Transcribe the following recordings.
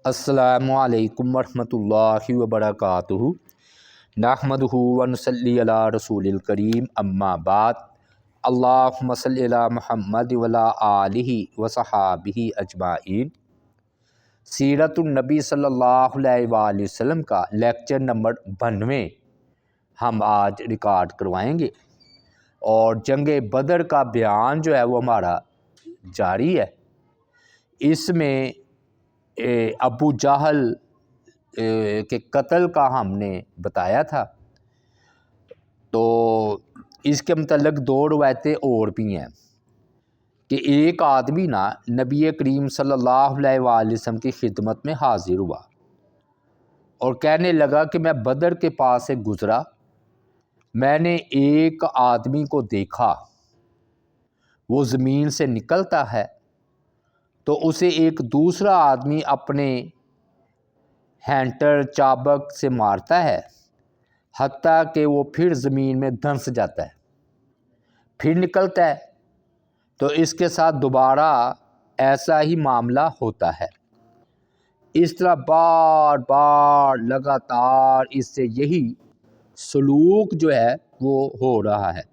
السلام علیکم ورحمۃ اللہ وبرکاتہ۔ نحمدہ ونصلی علی رسول الکریم، اما بعد۔ اللہم صلی علی محمد وعلی آلہ وصحابہ اجمعین۔ سیرت النبی صلی اللہ علیہ وآلہ وسلم کا لیکچر نمبر 92 ہم آج ریکارڈ کروائیں گے، اور جنگ بدر کا بیان جو ہے وہ ہمارا جاری ہے۔ اس میں ابو جہل کے قتل کا ہم نے بتایا تھا، تو اس کے متعلق دو روایتیں اور بھی ہیں کہ ایک آدمی نا نبی کریم صلی اللہ علیہ وآلہ وسلم کی خدمت میں حاضر ہوا اور کہنے لگا کہ میں بدر کے پاس سے گزرا، میں نے ایک آدمی کو دیکھا، وہ زمین سے نکلتا ہے تو اسے ایک دوسرا آدمی اپنے ہینٹر چابک سے مارتا ہے، حتیٰ کہ وہ پھر زمین میں دھنس جاتا ہے، پھر نکلتا ہے، تو اس کے ساتھ دوبارہ ایسا ہی معاملہ ہوتا ہے۔ اس طرح بار بار لگاتار اس سے یہی سلوک جو ہے وہ ہو رہا ہے۔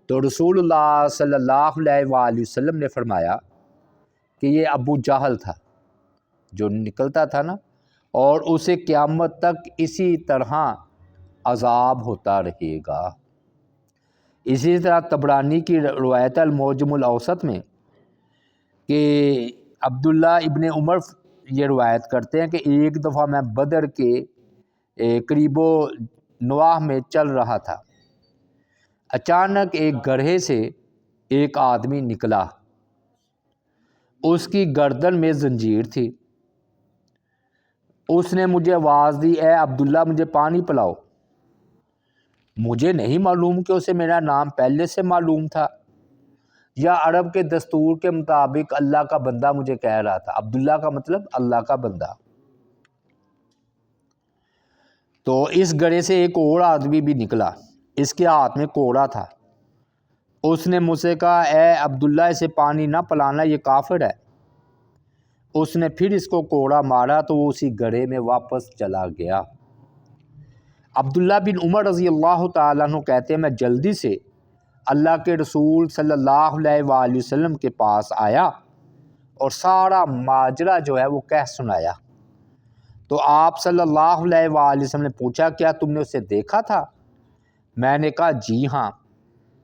تو رسول اللہ صلی اللہ علیہ وآلہ وسلم نے فرمایا کہ یہ ابو جہل تھا جو نکلتا تھا نا، اور اسے قیامت تک اسی طرح عذاب ہوتا رہے گا۔ اسی طرح طبرانی کی روایت المعجم الاوسط میں کہ عبداللہ ابن عمر یہ روایت کرتے ہیں کہ ایک دفعہ میں بدر کے قریب و نواح میں چل رہا تھا، اچانک ایک گڑھے سے ایک آدمی نکلا، اس کی گردن میں زنجیر تھی۔ اس نے مجھے آواز دی، اے عبداللہ مجھے پانی پلاؤ۔ مجھے نہیں معلوم کہ اسے میرا نام پہلے سے معلوم تھا یا عرب کے دستور کے مطابق اللہ کا بندہ مجھے کہہ رہا تھا۔ عبداللہ کا مطلب اللہ کا بندہ۔ تو اس گڑھے سے ایک اور آدمی بھی نکلا، اس کے ہاتھ میں کوڑا تھا۔ اس نے مجھ سے کہا، اے عبداللہ اسے پانی نہ پلانا، یہ کافر ہے۔ اس نے پھر اس کو کوڑا مارا تو وہ اسی گڑھے میں واپس چلا گیا۔ عبداللہ بن عمر رضی اللہ تعالیٰ عنہ کہتے ہیں میں جلدی سے اللہ کے رسول صلی اللہ علیہ وآلہ وسلم کے پاس آیا اور سارا ماجرا جو ہے وہ کہہ سنایا۔ تو آپ صلی اللہ علیہ وآلہ وسلم نے پوچھا، کیا تم نے اسے دیکھا تھا؟ میں نے کہا جی ہاں۔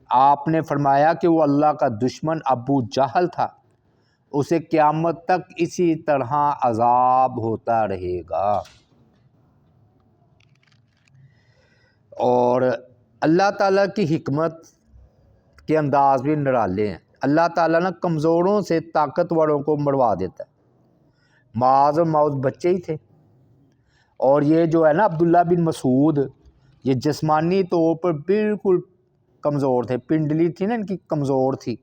آپ نے فرمایا کہ وہ اللہ کا دشمن ابو جہل تھا، اسے قیامت تک اسی طرح عذاب ہوتا رہے گا۔ اور اللہ تعالیٰ کی حکمت کے انداز بھی نرالے ہیں۔ اللہ تعالیٰ نا کمزوروں سے طاقتوروں کو مروا دیتا ہے۔ معاذ و معوذ بچے ہی تھے، اور یہ جو ہے نا عبداللہ بن مسعود، یہ جسمانی طور پر بالکل کمزور تھے، پنڈلی تھی نا ان کی کمزور تھی،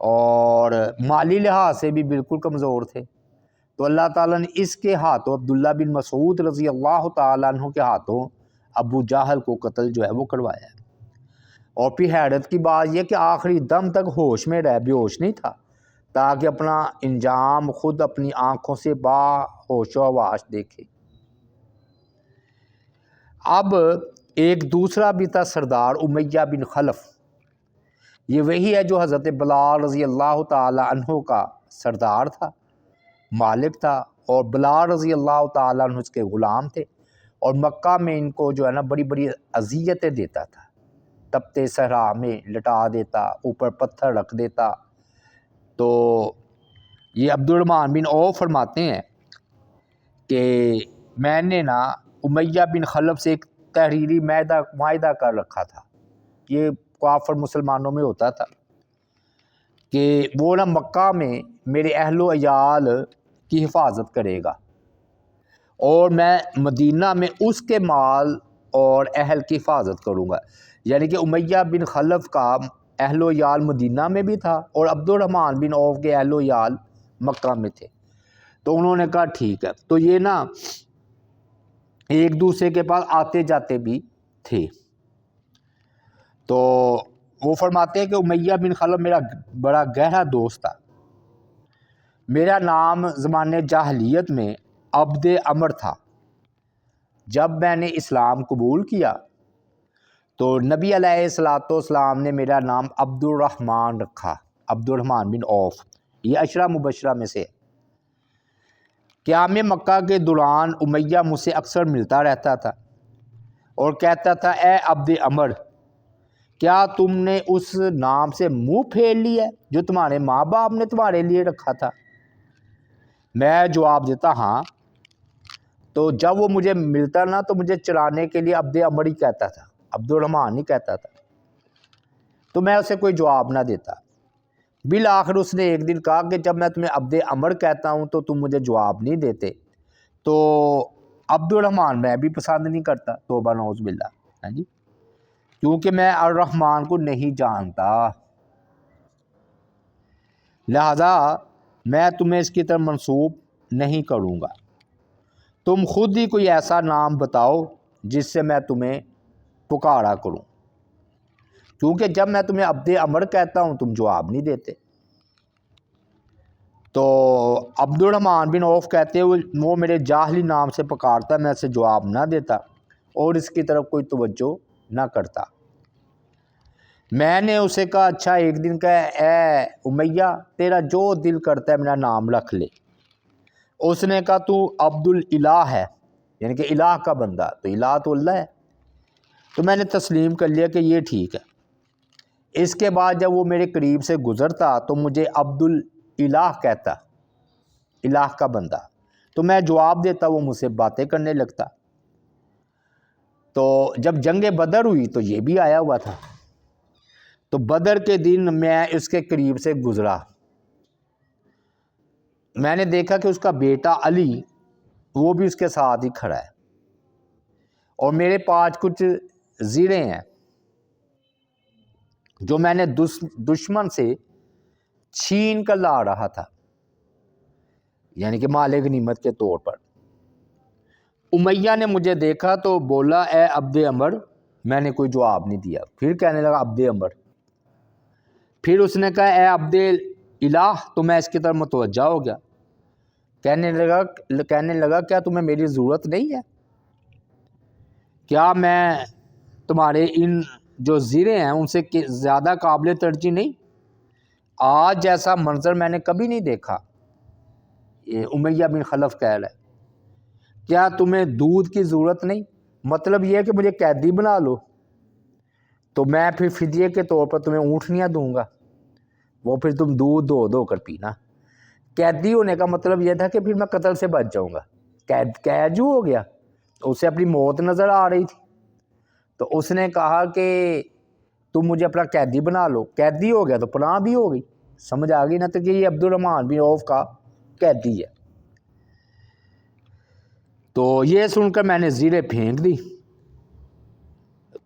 اور مالی لحاظ سے بھی بالکل کمزور تھے۔ تو اللہ تعالیٰ نے اس کے ہاتھوں، عبداللہ بن مسعود رضی اللہ تعالیٰ عنہ کے ہاتھوں ابو جہل کو قتل جو ہے وہ کروایا ہے۔ اور پھر حیرت کی بات یہ کہ آخری دم تک ہوش میں رہ، بے ہوش نہیں تھا، تاکہ اپنا انجام خود اپنی آنکھوں سے باہوش و حواس دیکھے۔ اب ایک دوسرا بھی تھا سردار امیہ بن خلف، یہ وہی ہے جو حضرت بلال رضی اللہ تعالی عنہ کا سردار تھا، مالک تھا، اور بلال رضی اللہ تعالی عنہ اس کے غلام تھے، اور مکہ میں ان کو جو ہے نا بڑی بڑی اذیتیں دیتا تھا، تپتے صحرا میں لٹا دیتا، اوپر پتھر رکھ دیتا۔ تو یہ عبد الرحمن بن عوف فرماتے ہیں کہ میں نے نا امیہ بن خلف سے ایک تحریری معاہدہ کر رکھا تھا، یہ کافر مسلمانوں میں ہوتا تھا کہ وہ نا مکہ میں میرے اہل و عیال کی حفاظت کرے گا، اور میں مدینہ میں اس کے مال اور اہل کی حفاظت کروں گا۔ یعنی کہ امیہ بن خلف کا اہل و عیال مدینہ میں بھی تھا، اور عبد الرحمن بن عوف کے اہل و عیال مکہ میں تھے۔ تو انہوں نے کہا ٹھیک ہے۔ تو یہ نا ایک دوسرے کے پاس آتے جاتے بھی تھے۔ تو وہ فرماتے ہیں کہ امیہ بن خلف میرا بڑا گہرا دوست تھا، میرا نام زمانے جاہلیت میں عبد عمر تھا۔ جب میں نے اسلام قبول کیا تو نبی علیہ الصلوۃ والسلام نے میرا نام عبد الرحمن رکھا، عبد الرحمن بن عوف۔ یہ عشرہ مبشرہ میں سے ہے۔ قیام مکہ کے دوران امیہ مجھ سے اکثر ملتا رہتا تھا اور کہتا تھا، اے عبد عمر، کیا تم نے اس نام سے منہ پھیر لیا ہے جو تمہارے ماں باپ نے تمہارے لیے رکھا تھا؟ میں جواب دیتا ہاں۔ تو جب وہ مجھے ملتا نا تو مجھے چلانے کے لیے عبد عمر ہی کہتا تھا، عبد الرحمن نہیں کہتا تھا، تو میں اسے کوئی جواب نہ دیتا۔ بالآخر اس نے ایک دن کہا کہ جب میں تمہیں عبد عمر کہتا ہوں تو تم مجھے جواب نہیں دیتے، تو عبد الرحمن میں بھی پسند نہیں کرتا، توبہ نعوذ باللہ، ہاں جی، کیونکہ میں الرحمن کو نہیں جانتا، لہذا میں تمہیں اس کی طرف منسوب نہیں کروں گا۔ تم خود ہی کوئی ایسا نام بتاؤ جس سے میں تمہیں پکارا کروں، کیونکہ جب میں تمہیں عبد عمر کہتا ہوں تم جواب نہیں دیتے۔ تو عبد الرحمن بن عوف کہتے ہوئے وہ میرے جاہلی نام سے پکارتا، میں اسے جواب نہ دیتا اور اس کی طرف کوئی توجہ نہ کرتا۔ میں نے اسے کہا، اچھا ایک دن کہا، اے امیہ، تیرا جو دل کرتا ہے میرا نام رکھ لے۔ اس نے کہا، تو عبد الالہ ہے، یعنی کہ الہ کا بندہ، تو الہ تو اللہ ہے۔ تو میں نے تسلیم کر لیا کہ یہ ٹھیک ہے۔ اس کے بعد جب وہ میرے قریب سے گزرتا تو مجھے عبد الالہ کہتا، الہ کا بندہ، تو میں جواب دیتا، وہ مجھ سے باتیں کرنے لگتا۔ تو جب جنگ بدر ہوئی تو یہ بھی آیا ہوا تھا، تو بدر کے دن میں اس کے قریب سے گزرا، میں نے دیکھا کہ اس کا بیٹا علی وہ بھی اس کے ساتھ ہی کھڑا ہے، اور میرے پاس کچھ زیریں ہیں جو میں نے دشمن سے چھین کر لا رہا تھا، یعنی کہ مال غنیمت کے طور پر۔ امیہ نے مجھے دیکھا تو بولا، اے عبد عمر، میں نے کوئی جواب نہیں دیا، پھر کہنے لگا عبد عمر، پھر اس نے کہا، اے عبد الہ، تو میں اس کی طرف متوجہ ہو گیا، کہنے لگا کیا تمہیں میری ضرورت نہیں ہے؟ کیا میں تمہارے ان جو زیریں ہیں ان سے زیادہ قابل ترجیح نہیں؟ آج جیسا منظر میں نے کبھی نہیں دیکھا۔ یہ امیہ بن خلف کہہ رہا ہے، کیا تمہیں دودھ کی ضرورت نہیں؟ مطلب یہ ہے کہ مجھے قیدی بنا لو تو میں پھر فدیے کے طور پر تمہیں اونٹنیاں دوں گا، وہ پھر تم دودھ دو کر پینا۔ قیدی ہونے کا مطلب یہ تھا کہ پھر میں قتل سے بچ جاؤں گا، قید جو ہو گیا، اسے اپنی موت نظر آ رہی تھی، تو اس نے کہا کہ تم مجھے اپنا قیدی بنا لو، قیدی ہو گیا تو پناہ بھی ہو گئی، سمجھ آ گئی نا؟ تو کہ یہ عبد الرحمن بن عوف کا قیدی ہے۔ تو یہ سن کر میں نے زیریں پھینک دی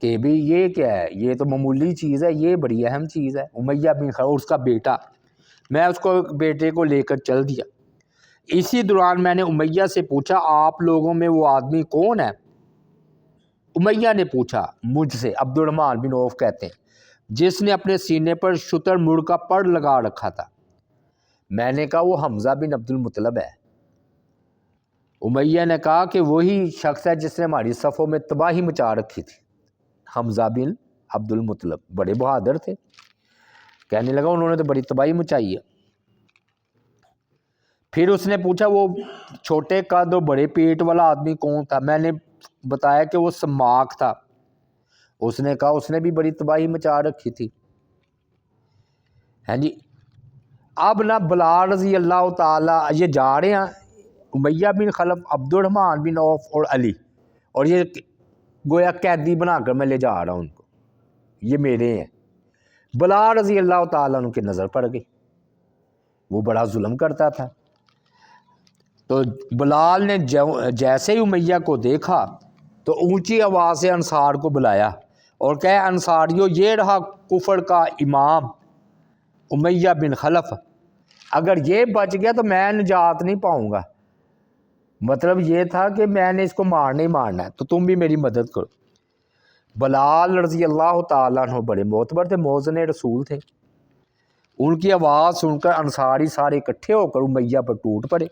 کہ بھی یہ کیا ہے، یہ تو معمولی چیز ہے، یہ بڑی اہم چیز ہے۔ امیہ بن خلف اس کا بیٹا، میں اس کو بیٹے کو لے کر چل دیا۔ اسی دوران میں نے امیہ سے پوچھا، آپ لوگوں میں وہ آدمی کون ہے؟ امیہ نے پوچھا مجھ سے، عبد الرحمن بن عوف کہتے ہیں، جس نے اپنے سینے پر شتر مڑ کا پڑ لگا رکھا تھا۔ میں نے کہا، وہ حمزہ بن عبد المطلب ہے۔ امیہ نے کہا کہ وہی شخص ہے جس نے ہماری صفوں میں تباہی مچا رکھی تھی۔ حمزہ بن عبد المطلب بڑے بہادر تھے، کہنے لگا انہوں نے تو بڑی تباہی مچائی ہے۔ پھر اس نے پوچھا، وہ چھوٹے قد اور بڑے پیٹ والا آدمی کون تھا؟ میں نے بتایا کہ وہ سماک تھا۔ اس نے کہا، اس نے بھی بڑی تباہی مچا رکھی تھی۔ ہاں جی، اب نا بلال رضی اللہ تعالیٰ یہ جا رہے ہیں، امیہ بن خلف، عبد الرحمن بن عوف اور علی، اور یہ گویا قیدی بنا کر میں لے جا رہا ہوں ان کو، یہ میرے ہیں۔ بلال رضی اللہ تعالیٰ عنہ کی نظر پڑ گئی، وہ بڑا ظلم کرتا تھا۔ تو بلال نے جیسے ہی امیہ کو دیکھا تو اونچی آواز سے انصار کو بلایا اور کہے، انصاریو، یہ رہا کفر کا امام امیہ بن خلف، اگر یہ بچ گیا تو میں نجات نہیں پاؤں گا۔ مطلب یہ تھا کہ میں نے اس کو مارنا ہی مارنا ہے، تو تم بھی میری مدد کرو۔ بلال رضی اللہ تعالیٰ عنہ بڑے معتبر تھے، موذن رسول تھے، ان کی آواز سن کر انصاری سارے اکٹھے ہو کر امیہ پر ٹوٹ پڑے۔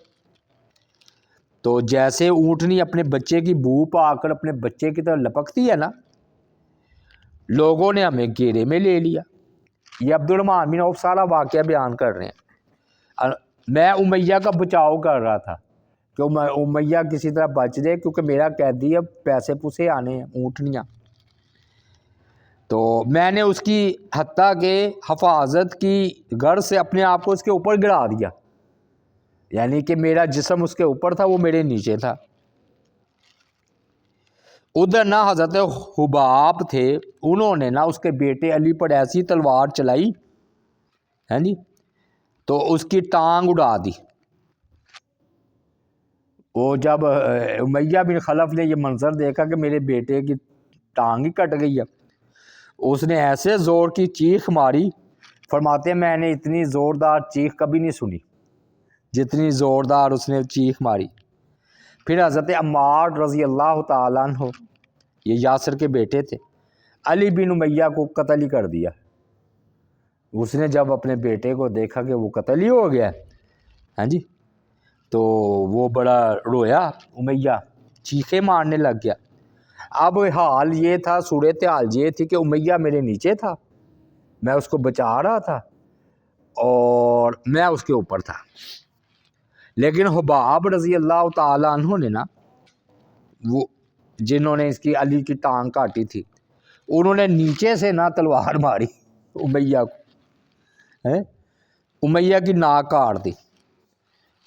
تو جیسے اونٹنی اپنے بچے کی بو پا کر اپنے بچے کی طرف لپکتی ہے نا، لوگوں نے ہمیں گھیرے میں لے لیا۔ یہ عبدالرحمن بن عوف سارا واقعہ بیان کر رہے ہیں۔ میں امیہ کا بچاؤ کر رہا تھا کہ امیہ کسی طرح بچ جائے، کیونکہ میرا قیدی اب پیسے پوسے آنے ہیں، اونٹنیاں۔ تو میں نے اس کی حتیٰ کہ حفاظت کی غرض سے اپنے آپ کو اس کے اوپر گرا دیا، یعنی کہ میرا جسم اس کے اوپر تھا، وہ میرے نیچے تھا۔ ادھر نہ حضرت حباب تھے، انہوں نے نہ اس کے بیٹے علی پر ایسی تلوار چلائی، ہیں جی، تو اس کی ٹانگ اڑا دی۔ وہ جب امیہ بن خلف نے یہ منظر دیکھا کہ میرے بیٹے کی ٹانگ ہی کٹ گئی ہے، اس نے ایسے زور کی چیخ ماری، فرماتے ہیں میں نے اتنی زوردار چیخ کبھی نہیں سنی جتنی زوردار اس نے چیخ ماری۔ پھر حضرت عمار رضی اللہ تعالیٰ عنہ، یہ یاسر کے بیٹے تھے، علی بن امیہ کو قتل ہی کر دیا۔ اس نے جب اپنے بیٹے کو دیکھا کہ وہ قتل ہی ہو گیا، ہاں جی، تو وہ بڑا رویا، امیہ چیخیں مارنے لگ گیا۔ اب حال یہ تھا، صورتحال یہ تھی کہ امیہ میرے نیچے تھا، میں اس کو بچا رہا تھا اور میں اس کے اوپر تھا، لیکن حباب رضی اللہ تعالیٰ عنہ نے نا، وہ جنہوں نے اس کی علی کی ٹانگ کاٹی تھی، انہوں نے نیچے سے نہ تلوار ماری امیہ کو، امیہ کی ناک کاٹ دی۔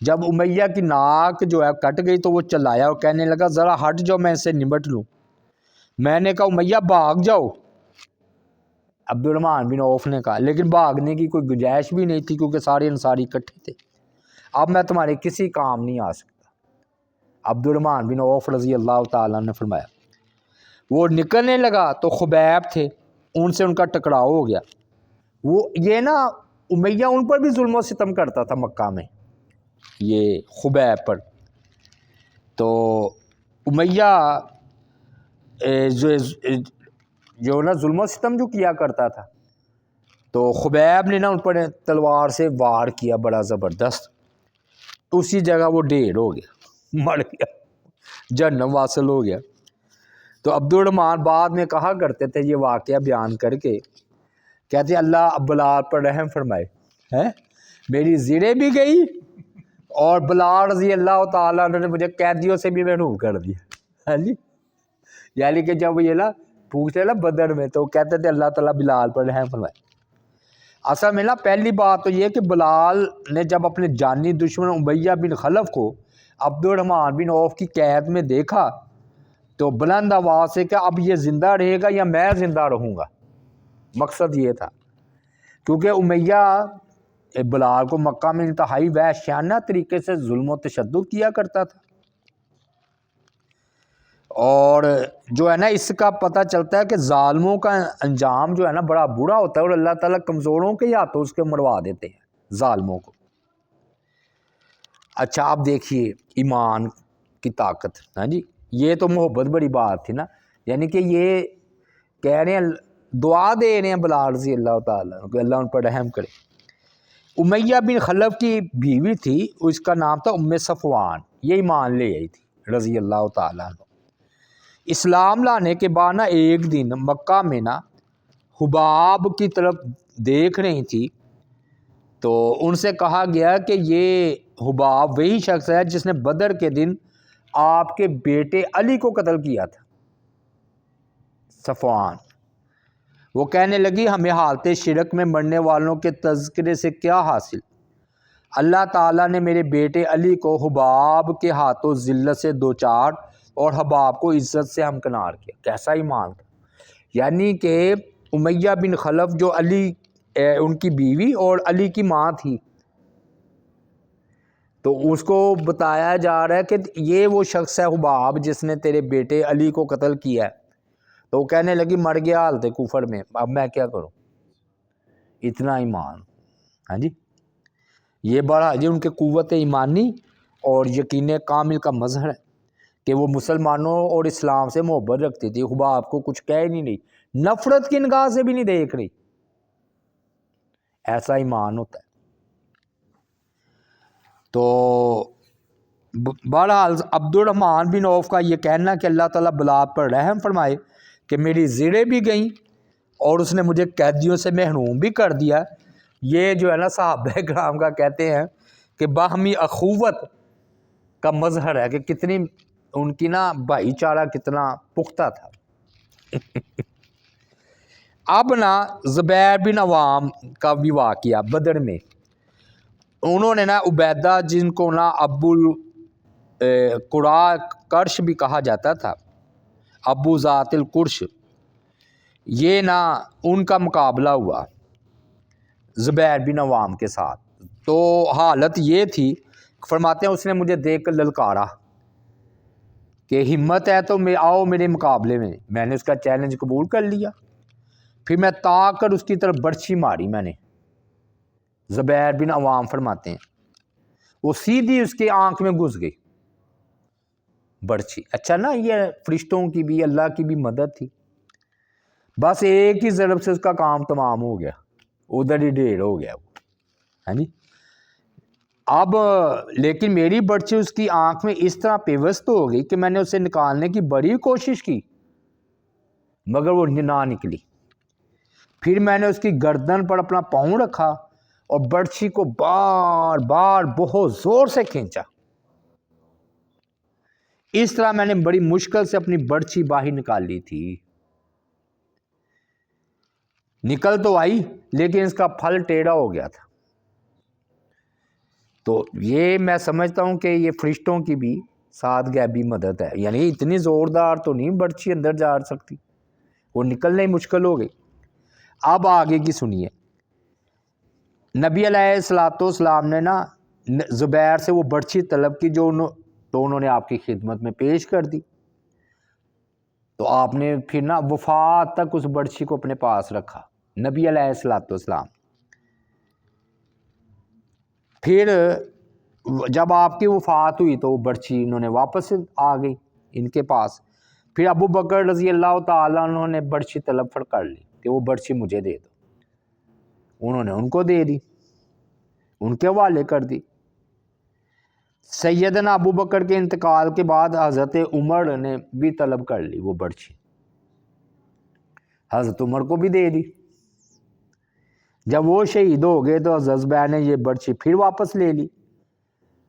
جب امیہ کی ناک جو ہے کٹ گئی تو وہ چلایا اور کہنے لگا ذرا ہٹ جاؤ، میں اسے نمٹ لوں۔ میں نے کہا امیہ بھاگ جاؤ، عبدالرحمن بن عوف نے کہا، لیکن بھاگنے کی کوئی گنجائش بھی نہیں تھی کیونکہ سارے انصاری اکٹھے تھے۔ اب میں تمہارے کسی کام نہیں آ سکتا۔ عبدالرحمن بن عوف رضی اللہ تعالیٰ نے فرمایا، وہ نکلنے لگا تو خبیب تھے، ان سے ان کا ٹکراؤ ہو گیا۔ وہ یہ نا امیہ ان پر بھی ظلم و ستم کرتا تھا مکہ میں، یہ خبیب پر۔ تو امیہ جو نا ظلم و ستم جو کیا کرتا تھا، تو خبیب نے نا ان پر تلوار سے وار کیا بڑا زبردست، اسی جگہ وہ ڈھیر ہو گیا، مر گیا، جہنم واصل ہو گیا۔ تو عبدالرحمن بعد میں کہا کرتے تھے یہ واقعہ بیان کر کے، کہتے اللہ بلال پر رحم فرمائے، میری زیریں بھی گئی اور بلال رضی اللہ تعالیٰ عنہ نے مجھے قیدیوں سے بھی محروم کر دیا، ہاں جی، یعنی کہ جب یہ نا پوچھتے نا بدر میں تو کہتے تھے اللہ تعالیٰ بلال پر رحم فرمائے۔ اصل میں نا پہلی بات تو یہ کہ بلال نے جب اپنے جانی دشمن امیہ بن خلف کو عبدالرحمن بن عوف کی قید میں دیکھا تو بلند آواز سے کہ اب یہ زندہ رہے گا یا میں زندہ رہوں گا، مقصد یہ تھا، کیونکہ امیہ بلال کو مکہ میں انتہائی وحشیانہ طریقے سے ظلم و تشدد کیا کرتا تھا، اور جو ہے نا اس کا پتہ چلتا ہے کہ ظالموں کا انجام جو ہے نا بڑا برا ہوتا ہے، اور اللہ تعالیٰ کمزوروں کے ہاتھوں اس کے مروا دیتے ہیں ظالموں کو۔ اچھا اب دیکھیے ایمان کی طاقت، ہاں جی، یہ تو محبت بڑی بات تھی نا، یعنی کہ یہ کہہ رہے ہیں، دعا دے رہے ہیں بلال رضی اللہ تعالیٰ کہ اللہ ان پر رحم کرے۔ امیہ بن خلف کی بیوی تھی، اس کا نام تھا ام صفوان، یہ ایمان لے آئی تھی رضی اللہ تعالیٰ عنہ۔ اسلام لانے کے بعد نا ایک دن مکہ میں نا حباب کی طرف دیکھ رہی تھی، تو ان سے کہا گیا کہ یہ حباب وہی شخص ہے جس نے بدر کے دن آپ کے بیٹے علی کو قتل کیا تھا، صفوان۔ وہ کہنے لگی ہمیں حالت شرک میں مرنے والوں کے تذکرے سے کیا حاصل، اللہ تعالیٰ نے میرے بیٹے علی کو حباب کے ہاتھوں ذلت سے دوچار اور حباب کو عزت سے ہمکنار کیا۔ کیسا ایمان تھا، یعنی کہ امیہ بن خلف جو علی ان کی بیوی اور علی کی ماں تھی، تو اس کو بتایا جا رہا ہے کہ یہ وہ شخص ہے حباب جس نے تیرے بیٹے علی کو قتل کیا ہے۔ تو وہ کہنے لگی مر گیا حالت کفر میں، اب میں کیا کروں، اتنا ایمان، ہاں جی، یہ بڑا جی ان کے قوت ایمانی اور یقین کامل کا مظہر ہے کہ وہ مسلمانوں اور اسلام سے محبت رکھتی تھی، حباب کو کچھ کہہ نہیں رہی، نفرت کی نگاہ سے بھی نہیں دیکھ رہی، ایسا ایمان ہوتا ہے۔ تو بہرحال عبد الرحمن بن عوف کا یہ کہنا کہ اللہ تعالیٰ بلا پر رحم فرمائے کہ میری زیریں بھی گئیں اور اس نے مجھے قیدیوں سے محروم بھی کر دیا، یہ جو ہے نا صحابہ کرام کا کہتے ہیں کہ باہمی اخوت کا مظہر ہے کہ کتنی ان کی نا بھائی چارہ کتنا پختہ تھا۔ اب نا زبیر بن عوام کا بھی واقعہ بدر میں، انہوں نے نا عبیدہ جن کو نا ابو القرا کرش بھی کہا جاتا تھا، ابو ذات القرش، یہ نا ان کا مقابلہ ہوا زبیر بن عوام کے ساتھ۔ تو حالت یہ تھی، فرماتے ہیں اس نے مجھے دیکھ کر للکارا کہ ہمت ہے تو آؤ میرے مقابلے میں۔ میں نے اس کا چیلنج قبول کر لیا، پھر میں تاک کر اس کی طرف برچھی ماری میں نے۔ زبیر بن عوام فرماتے ہیں وہ سیدھی اس کی آنکھ میں گھس گئی برچھی۔ اچھا نا، یہ فرشتوں کی بھی اللہ کی بھی مدد تھی، بس ایک ہی ضرب سے اس کا کام تمام ہو گیا، ادھر ہی ڈھیر ہو گیا وہ، ہاں جی۔ اب لیکن میری برچھی اس کی آنکھ میں اس طرح پیوست ہو گئی کہ میں نے اسے نکالنے کی بڑی کوشش کی مگر وہ نہ نکلی۔ پھر میں نے اس کی گردن پر اپنا پاؤں رکھا اور برچھی کو بار بار بہت زور سے کھینچا۔ اس طرح میں نے بڑی مشکل سے اپنی برچھی باہر نکالی تھی۔ نکل تو آئی لیکن اس کا پھل ٹیڑھا ہو گیا تھا۔ تو یہ میں سمجھتا ہوں کہ یہ فرشتوں کی بھی ساتھ غیبی مدد ہے، یعنی اتنی زوردار تو نہیں برچھی اندر جا سکتی، وہ نکلنا ہی مشکل ہو گئی۔ اب آگے کی سنیے، نبی علیہ السلام نے نا زبیر سے وہ برچھی طلب کی جو تو انہوں نے آپ کی خدمت میں پیش کر دی۔ تو آپ نے پھر نا وفات تک اس برچھی کو اپنے پاس رکھا، نبی علیہ السلام۔ پھر جب آپ کی وفات ہوئی تو وہ برچھی انہوں نے واپس آ گئی ان کے پاس۔ پھر ابو بکر رضی اللہ تعالیٰ انہوں نے برچھی طلب فر کر لی کہ وہ برچھی مجھے دے دو، انہوں نے ان کو دے دی، ان کے حوالے کر دی۔ سیدنا ابو بکر کے انتقال کے بعد حضرت عمر نے بھی طلب کر لی وہ برچھی، حضرت عمر کو بھی دے دی۔ جب وہ شہید ہو گئے تو حضرت زبیر نے یہ برچھی پھر واپس لے لی،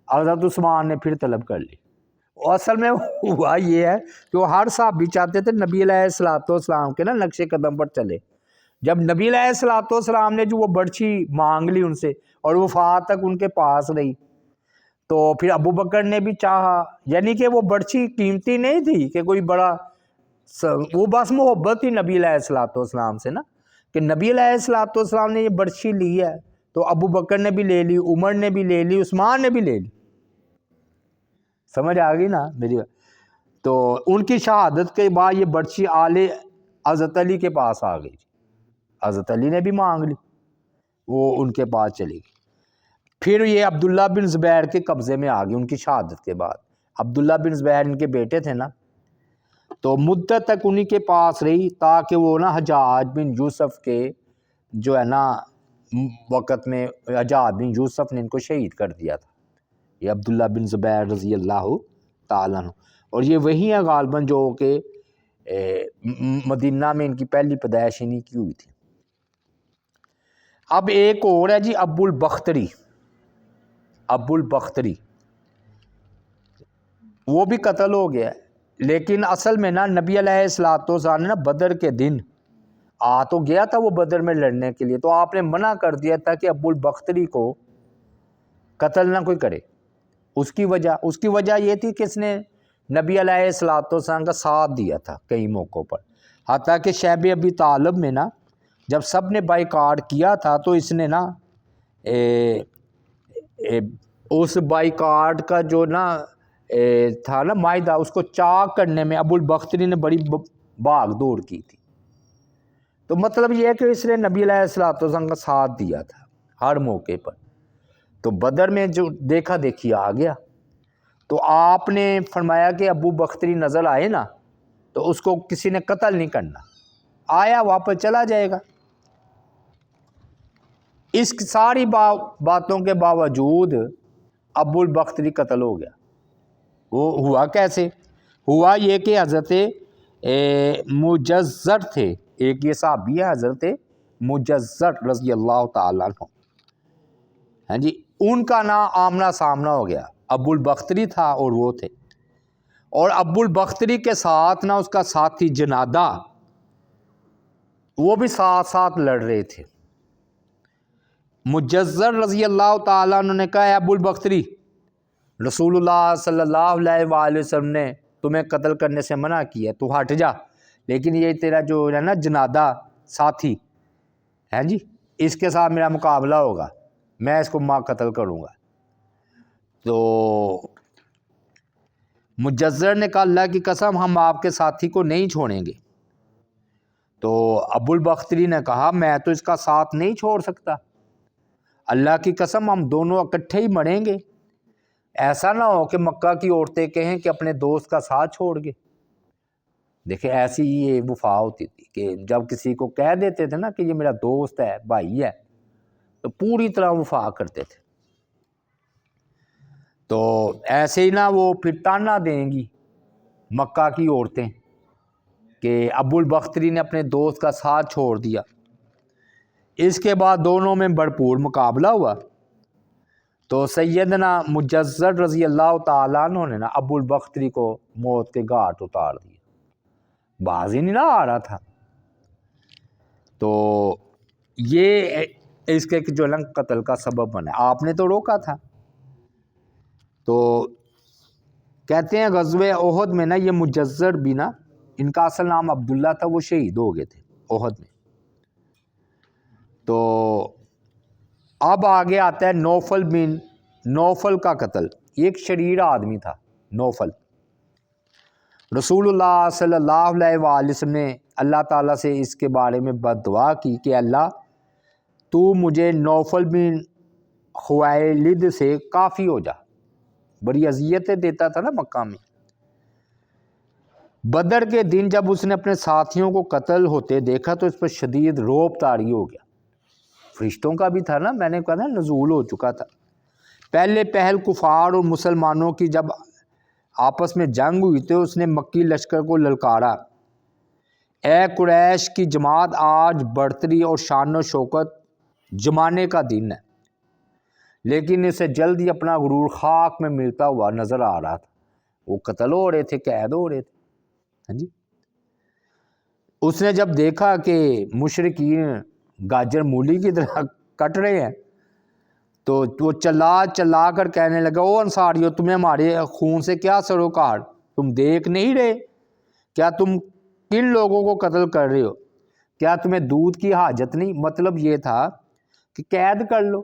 حضرت عثمان نے پھر طلب کر لی۔ اصل میں ہوا یہ ہے کہ وہ ہر صحابی چاہتے تھے نبی علیہ السلام کے نا نقش قدم پر چلے۔ جب نبی علیہ السلام نے جو وہ برچھی مانگ لی ان سے اور وفات تک ان کے پاس رہی، تو پھر ابو بکر نے بھی چاہا، یعنی کہ وہ برچھی قیمتی نہیں تھی کہ کوئی بڑا، وہ بس محبت تھی نبی علیہ السلام سے نا، کہ نبی علیہ السلام نے یہ برچھی لی ہے تو ابو بکر نے بھی لے لی، عمر نے بھی لے لی، عثمان نے بھی لے لی۔ سمجھ آ گئی نا میری؟ تو ان کی شہادت کے بعد یہ برچھی آل حضرت علی کے پاس آ گئی، حضرت علی نے بھی مانگ لی، وہ ان کے پاس چلی گئی۔ پھر یہ عبداللہ بن زبیر کے قبضے میں آ گئی ان کی شہادت کے بعد۔ عبداللہ بن زبیر ان کے بیٹے تھے نا، تو مدت تک انہی کے پاس رہی تاکہ وہ نا حجاج بن یوسف کے جو ہے نا وقت میں حجاج بن یوسف نے ان کو شہید کر دیا تھا، یہ عبداللہ بن زبیر رضی اللہ تعالیٰ عنہ، اور یہ وہی ہیں غالباً جو کہ مدینہ میں ان کی پہلی پیدائش انہی کی ہوئی تھی۔ اب ایک اور ہے جی ابو البختری، ابو البختری، وہ بھی قتل ہو گیا ہے، لیکن اصل میں نا نبی علیہ السلام نے نا بدر کے دن آ تو گیا تھا وہ بدر میں لڑنے کے لیے، تو آپ نے منع کر دیا تھا کہ ابو البختری کو قتل نہ کوئی کرے۔ اس کی وجہ یہ تھی کہ اس نے نبی علیہ السلام کا ساتھ دیا تھا کئی موقعوں پر، حتیٰ کہ شیب ابی طالب میں نا جب سب نے بائیکاٹ کیا تھا تو اس نے نا اس بائیکاٹ کا جو نا تھا نا معاہدہ، اس کو چاک کرنے میں ابو البختری نے بڑی بھاگ دوڑ کی تھی۔ تو مطلب یہ ہے کہ اس نے نبی علیہ السلام کا ساتھ دیا تھا ہر موقع پر۔ تو بدر میں جو دیکھا دیکھی آ گیا، تو آپ نے فرمایا کہ ابو بختری نظر آئے نا تو اس کو کسی نے قتل نہیں کرنا، آیا واپس چلا جائے گا۔ اس ساری باتوں کے باوجود ابو البختری قتل ہو گیا۔ وہ ہوا کیسے؟ ہوا یہ کہ حضرت مجزر تھے، ایک یہ صحابی ہے حضرت مجزر رضی اللہ تعالیٰ عنہ، ہاں جی، ان کا نا آمنا سامنا ہو گیا۔ ابو البختری تھا اور وہ تھے، اور ابو البختری کے ساتھ نا اس کا ساتھی جنادہ، وہ بھی ساتھ ساتھ لڑ رہے تھے۔ مجزر رضی اللہ تعالیٰ عنہ نے کہا، اے ابو البختری، رسول اللہ صلی اللہ علیہ وآلہ وسلم نے تمہیں قتل کرنے سے منع کیا ہے، تو ہٹ جا، لیکن یہ تیرا جو ہے نا جنادہ ساتھی ہے جی، اس کے ساتھ میرا مقابلہ ہوگا، میں اس کو قتل کروں گا۔ تو مجزر نے کہا، اللہ کی قسم ہم آپ کے ساتھی کو نہیں چھوڑیں گے۔ تو ابو البختری نے کہا، میں تو اس کا ساتھ نہیں چھوڑ سکتا، اللہ کی قسم ہم دونوں اکٹھے ہی مریں گے، ایسا نہ ہو کہ مکہ کی عورتیں کہیں کہ اپنے دوست کا ساتھ چھوڑ گئے۔ دیکھیں ایسی یہ وفا ہوتی تھی کہ جب کسی کو کہہ دیتے تھے نا کہ یہ میرا دوست ہے، بھائی ہے، تو پوری طرح وفا کرتے تھے۔ تو ایسے ہی نا وہ پھر تانا دیں گی مکہ کی عورتیں کہ ابو البختری نے اپنے دوست کا ساتھ چھوڑ دیا۔ اس کے بعد دونوں میں بھرپور مقابلہ ہوا، تو سیدنا مجزر رضی اللہ تعالیٰ عنہ نے نا ابو البختری کو موت کے گھاٹ اتار دیا، باز ہی نہیں نہ آ رہا تھا۔ تو یہ اس کے جو ہے قتل کا سبب بنا، آپ نے تو روکا تھا۔ تو کہتے ہیں غزوہ احد میں نا یہ مجزر بھی نا، ان کا اصل نام عبداللہ تھا، وہ شہید ہو گئے تھے احد میں۔ تو اب آگے آتا ہے نوفل بن نوفل کا قتل۔ یہ ایک شریر آدمی تھا نوفل۔ رسول اللہ صلی اللہ علیہ وآلہ وسلم نے اللہ تعالیٰ سے اس کے بارے میں بد دعا کی کہ اللہ تو مجھے نوفل بن خویلد سے کافی ہو جا، بڑی اذیتیں دیتا تھا نا مکہ میں۔ بدر کے دن جب اس نے اپنے ساتھیوں کو قتل ہوتے دیکھا تو اس پر شدید رعب طاری ہو گیا۔ فرشتوں کا بھی تھا نا، میں نے کہا نا نزول ہو چکا تھا۔ پہلے پہل کفار اور مسلمانوں کی جب آپس میں جنگ ہوئی تو اس نے مکی لشکر کو للکارا، اے قریش کی جماعت، آج برتری اور شان و شوکت جمانے کا دن ہے، لیکن اسے جلد ہی اپنا غرور خاک میں ملتا ہوا نظر آ رہا تھا۔ وہ قتل ہو رہے تھے، قید ہو رہے تھے، ہاں جی۔ اس نے جب دیکھا کہ مشرکین گاجر مولی کی طرح کٹ رہے ہیں تو وہ چلا کر کہنے لگا، او انصاریو، تمہیں ہمارے خون سے کیا سروکار، تم دیکھ نہیں رہے؟ کیا تم کن لوگوں کو قتل کر رہے ہو؟ کیا تمہیں دودھ کی حاجت نہیں؟ مطلب یہ تھا کہ قید کر لو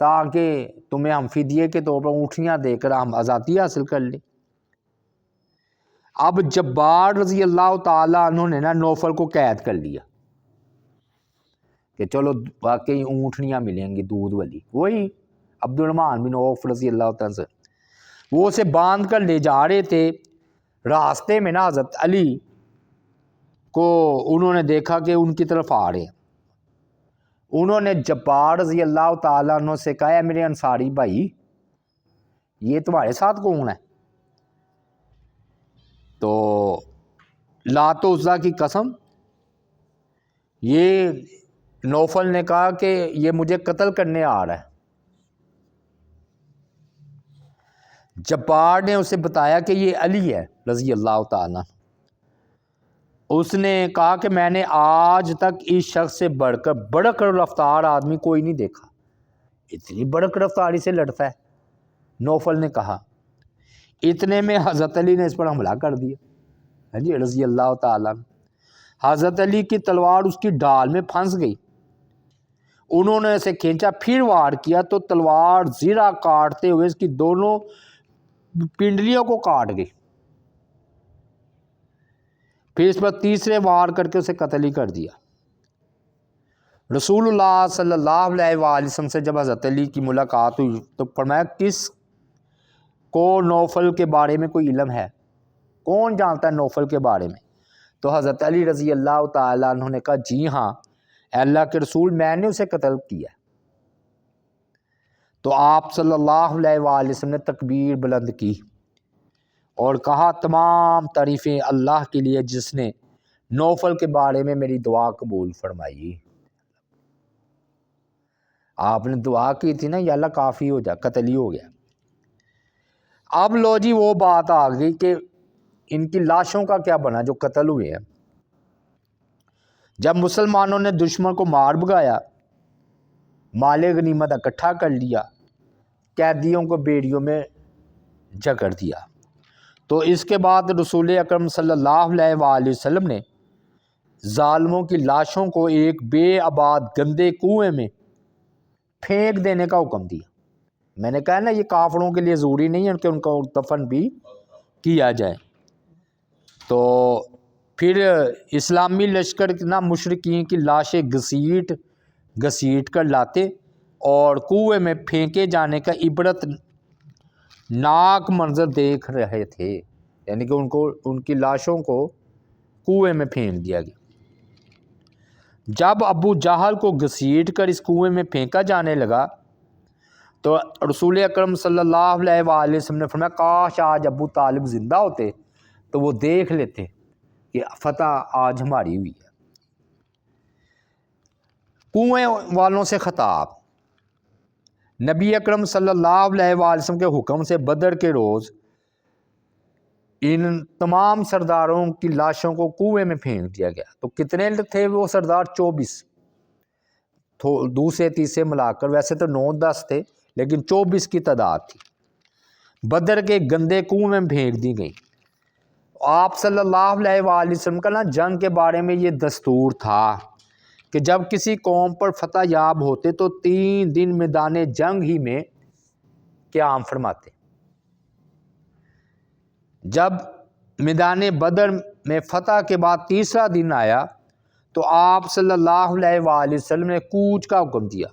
تاکہ تمہیں ہم فدیے کے طور پر اونٹنیاں دے کر ہم آزادی حاصل کر لیں۔ اب جبار رضی اللہ تعالیٰ عنہ نے نا نوفل کو قید کر لیا کہ چلو واقعی اونٹنیاں ملیں گی دودھ والی، وہی عبد الرحمن بن عوف رضی اللہ تعالیٰ سے وہ اسے باندھ کر لے جا رہے تھے۔ راستے میں نا حضرت علی کو انہوں نے دیکھا کہ ان کی طرف آ رہے ہیں۔ انہوں نے جبار رضی اللہ تعالیٰ عنہ سے کہا، اے میرے انصاری بھائی، یہ تمہارے ساتھ کون ہے؟ تو لات و عزیٰ کی قسم، یہ نوفل نے کہا کہ یہ مجھے قتل کرنے آ رہا ہے۔ جبار نے اسے بتایا کہ یہ علی ہے رضی اللہ تعالیٰ۔ اس نے کہا کہ میں نے آج تک اس شخص سے بڑھ کر بڑک رفتار آدمی کوئی نہیں دیکھا، اتنی بڑک رفتاری سے لڑتا ہے۔ نوفل نے کہا، اتنے میں حضرت علی نے اس پر حملہ کر دیا، ہاں جی، رضی اللہ تعالیٰ۔ حضرت علی کی تلوار اس کی ڈال میں پھنس گئی، انہوں نے اسے کھینچا، پھر وار کیا تو تلوار زیرہ کاٹتے ہوئے اس کی دونوں پنڈلیوں کو کاٹ گئی، پھر اس پر تیسرے وار کر کے اسے قتل ہی کر دیا۔ رسول اللہ صلی اللہ علیہ وآلہ وسلم سے جب حضرت علی کی ملاقات ہوئی تو فرمایا، کس کو نوفل کے بارے میں کوئی علم ہے؟ کون جانتا ہے نوفل کے بارے میں؟ تو حضرت علی رضی اللہ تعالیٰ عنہ نے کہا، جی ہاں اے اللہ کے رسول، میں نے اسے قتل کیا۔ تو آپ صلی اللہ علیہ وآلہ وسلم نے تکبیر بلند کی اور کہا تمام تعریفیں اللہ کے لیے جس نے نوفل کے بارے میں میری دعا قبول فرمائی۔ آپ نے دعا کی تھی نا، یا اللہ کافی ہو جا، قتل ہی ہو گیا۔ اب لو جی وہ بات آ گئی کہ ان کی لاشوں کا کیا بنا جو قتل ہوئے ہیں۔ جب مسلمانوں نے دشمن کو مار بھگایا، مال غنیمت اکٹھا کر لیا، قیدیوں کو بیڑیوں میں جکڑ دیا، تو اس کے بعد رسول اکرم صلی اللہ علیہ وآلہ وسلم نے ظالموں کی لاشوں کو ایک بے آباد گندے کنویں میں پھینک دینے کا حکم دیا۔ میں نے کہا نا یہ کافروں کے لیے ضروری نہیں ہے کہ ان کو دفن بھی کیا جائے۔ تو پھر اسلامی لشکر نہ مشرکین کی لاشیں گھسیٹ کر لاتے اور کنویں میں پھینکے جانے کا عبرت ناک منظر دیکھ رہے تھے، یعنی کہ ان کی لاشوں کو کنویں میں پھینک دیا گیا۔ جب ابو جہل کو گھسیٹ کر اس کنویں میں پھینکا جانے لگا تو رسول اکرم صلی اللہ علیہ وآلہ وسلم نے فرمایا کاش آج ابو طالب زندہ ہوتے تو وہ دیکھ لیتے کہ فتح آج ہماری ہوئی ہے۔ کنویں والوں سے خطاب۔ نبی اکرم صلی اللہ علیہ وآلہ وسلم کے حکم سے بدر کے روز ان تمام سرداروں کی لاشوں کو کنویں میں پھینک دیا گیا۔ تو کتنے تھے وہ سردار؟ 24، دوسرے تیسرے ملا کر ویسے تو 9-10 تھے، لیکن 24 کی تعداد تھی۔ بدر کے گندے کنویں میں پھینک دی گئی۔ آپ صلی اللہ علیہ وآلہ وسلم کا نا جنگ کے بارے میں یہ دستور تھا کہ جب کسی قوم پر فتح یاب ہوتے تو 3 دن میدان جنگ ہی میں قیام فرماتے۔ جب میدان بدر میں فتح کے بعد تیسرا دن آیا تو آپ صلی اللہ علیہ وآلہ وسلم نے کوچ کا حکم دیا۔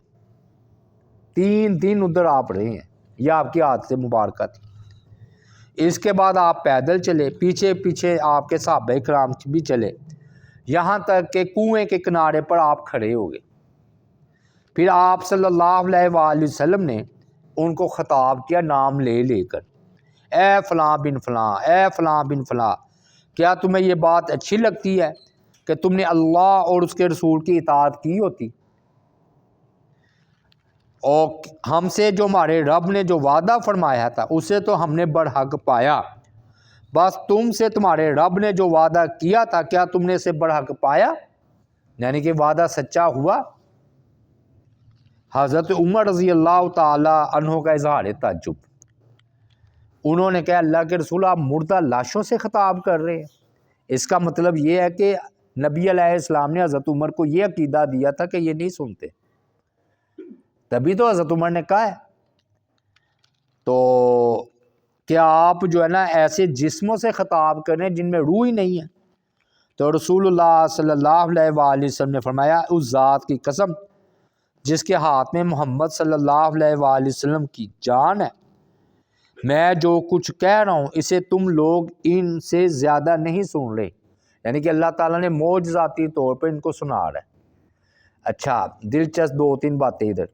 3 دن ادھر آپ رہے ہیں، یہ آپ کی عادت مبارکہ تھی۔ اس کے بعد آپ پیدل چلے، پیچھے پیچھے آپ کے صحابہ کرام بھی چلے، یہاں تک کہ کنویں کے کنارے پر آپ کھڑے ہو گئے۔ پھر آپ صلی اللہ علیہ وآلہ وسلم نے ان کو خطاب کیا نام لے لے کر، اے فلاں بن فلاں، اے فلاں بن فلاں، کیا تمہیں یہ بات اچھی لگتی ہے کہ تم نے اللہ اور اس کے رسول کی اطاعت کی ہوتی، اور ہم سے جو ہمارے رب نے جو وعدہ فرمایا تھا اسے تو ہم نے برحق پایا، بس تم سے تمہارے رب نے جو وعدہ کیا تھا کیا تم نے اسے برحق پایا، یعنی کہ وعدہ سچا ہوا۔ حضرت عمر رضی اللہ تعالی عنہ کا اظہار تعجب، انہوں نے کہا اللہ کے رسول آپ مردہ لاشوں سے خطاب کر رہے ہیں؟ اس کا مطلب یہ ہے کہ نبی علیہ السلام نے حضرت عمر کو یہ عقیدہ دیا تھا کہ یہ نہیں سنتے، تبھی تو حضرت عمر نے کہا ہے۔ تو کیا آپ جو ہے نا ایسے جسموں سے خطاب کریں جن میں روح ہی نہیں ہے؟ تو رسول اللہ صلی اللہ علیہ وآلہ وسلم نے فرمایا اس ذات کی قسم جس کے ہاتھ میں محمد صلی اللہ علیہ وآلہ وسلم کی جان ہے، میں جو کچھ کہہ رہا ہوں اسے تم لوگ ان سے زیادہ نہیں سن رہے، یعنی کہ اللہ تعالیٰ نے معجزاتی طور پر ان کو سنا رہا ہے۔ اچھا دلچسپ 2-3 باتیں ادھر،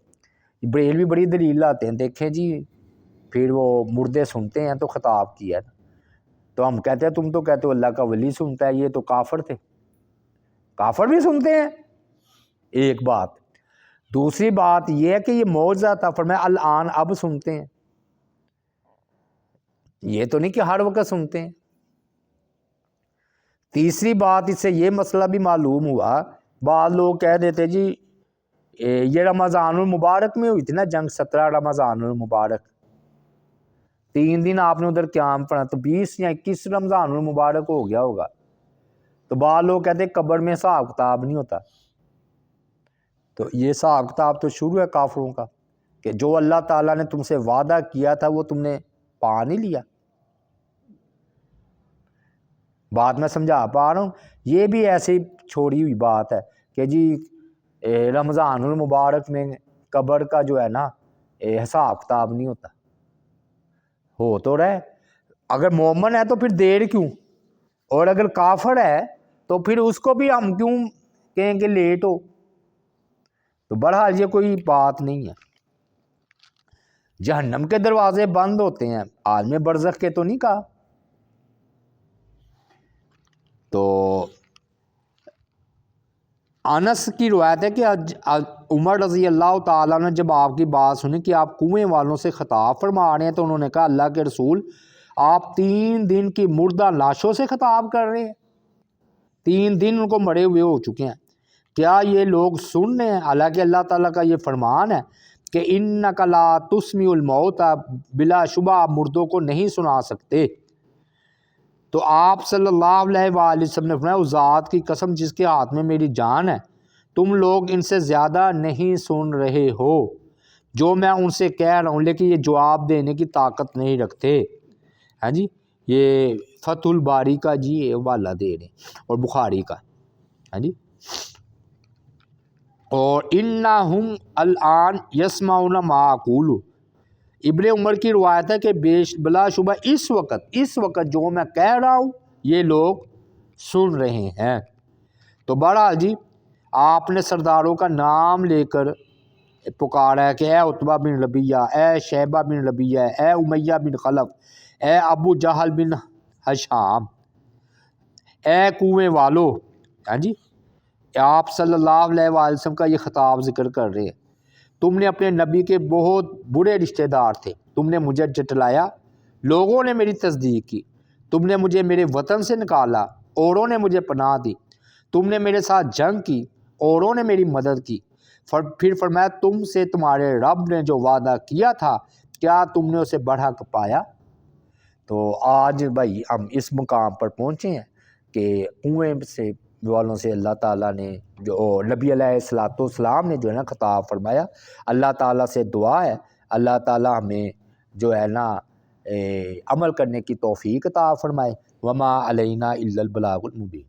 بریلوی بڑی دلیل لاتے ہیں، دیکھیں جی پھر وہ مردے سنتے ہیں تو خطاب کیا ہے، تو ہم کہتے ہیں تم تو کہتے ہو اللہ کا ولی سنتا ہے، یہ تو کافر تھے، کافر بھی سنتے ہیں، ایک بات۔ دوسری بات یہ ہے کہ یہ معجزہ تھا، فرمایا الآن اب سنتے ہیں، یہ تو نہیں کہ ہر وقت سنتے ہیں۔ تیسری بات اس سے یہ مسئلہ بھی معلوم ہوا، بعض لوگ کہہ دیتے جی یہ رمضان المبارک میں ہوئی تھی نا جنگ، 17 رمضان المبارک، 3 دن آپ نے ادھر قیام پڑھا تو 20 یا 21 رمضان المبارک ہو گیا ہوگا۔ تو بعض لوگ کہتے ہیں قبر میں حساب کتاب نہیں ہوتا، تو یہ حساب کتاب تو شروع ہے کافروں کا کہ جو اللہ تعالیٰ نے تم سے وعدہ کیا تھا وہ تم نے پا نہیں لیا۔ بات میں سمجھا پا رہا ہوں، یہ بھی ایسی چھوڑی ہوئی بات ہے کہ جی رمضان المبارک میں قبر کا جو ہے نا حساب کتاب نہیں ہوتا، ہو تو رہے، اگر مومن ہے تو پھر دیر کیوں، اور اگر کافر ہے تو پھر اس کو بھی ہم کیوں کہیں کہ لیٹ ہو، تو بہرحال یہ کوئی بات نہیں ہے۔ جہنم کے دروازے بند ہوتے ہیں، عالم برزخ کے تو نہیں کہا۔ تو انس کی روایت ہے کہ عمر رضی اللہ تعالیٰ نے جب آپ کی بات سنی کہ آپ کنویں والوں سے خطاب فرما رہے ہیں، تو انہوں نے کہا اللہ کے رسول آپ 3 دن کی مردہ لاشوں سے خطاب کر رہے ہیں، 3 دن ان کو مرے ہوئے ہو چکے ہیں، کیا یہ لوگ سن رہے ہیں؟ حالانکہ اللہ تعالیٰ کا یہ فرمان ہے کہ انک لا تسمع الموت، بلا شبہ آپ مردوں کو نہیں سنا سکتے۔ تو آپ صلی اللہ علیہ وآلہ وسلم نے فرمایا اس ذات کی قسم جس کے ہاتھ میں میری جان ہے، تم لوگ ان سے زیادہ نہیں سن رہے ہو جو میں ان سے کہہ رہا ہوں، لیکن یہ جواب دینے کی طاقت نہیں رکھتے۔ ہاں جی، یہ فتح الباری کا جی حوالہ دے رہے ہیں اور بخاری کا۔ ہاں جی، اور انہم الان یسمعون ما اقول، ابن عمر کی روایت ہے کہ بلا شبہ اس وقت جو میں کہہ رہا ہوں یہ لوگ سن رہے ہیں۔ تو بہرحال جی آپ نے سرداروں کا نام لے کر پکارا ہے کہ اے عتبہ بن ربیعہ، اے شیبہ بن ربیعہ، اے امیہ بن خلف، اے ابو جہل بن ہشام، اے کنویں والو۔ ہاں جی، آپ صلی اللہ علیہ وآلہ وسلم کا یہ خطاب ذکر کر رہے ہیں، تم نے اپنے نبی کے بہت برے رشتہ دار تھے، تم نے مجھے جٹلایا، لوگوں نے میری تصدیق کی، تم نے مجھے میرے وطن سے نکالا، اوروں نے مجھے پناہ دی، تم نے میرے ساتھ جنگ کی، اوروں نے میری مدد کی، پھر فرمایا تم سے تمہارے رب نے جو وعدہ کیا تھا کیا تم نے اسے بڑھا کر پایا؟ تو آج بھائی ہم اس مقام پر پہنچے ہیں کہ کنویں سے والوں سے اللہ تعالیٰ نے جو نبی علیہ الصلوۃ والسلام نے جو ہے نا خطاب فرمایا۔ اللہ تعالیٰ سے دعا ہے اللہ تعالیٰ ہمیں جو ہے نا عمل کرنے کی توفیق عطا فرمائے۔ وما علینا الا البلاغ المبین۔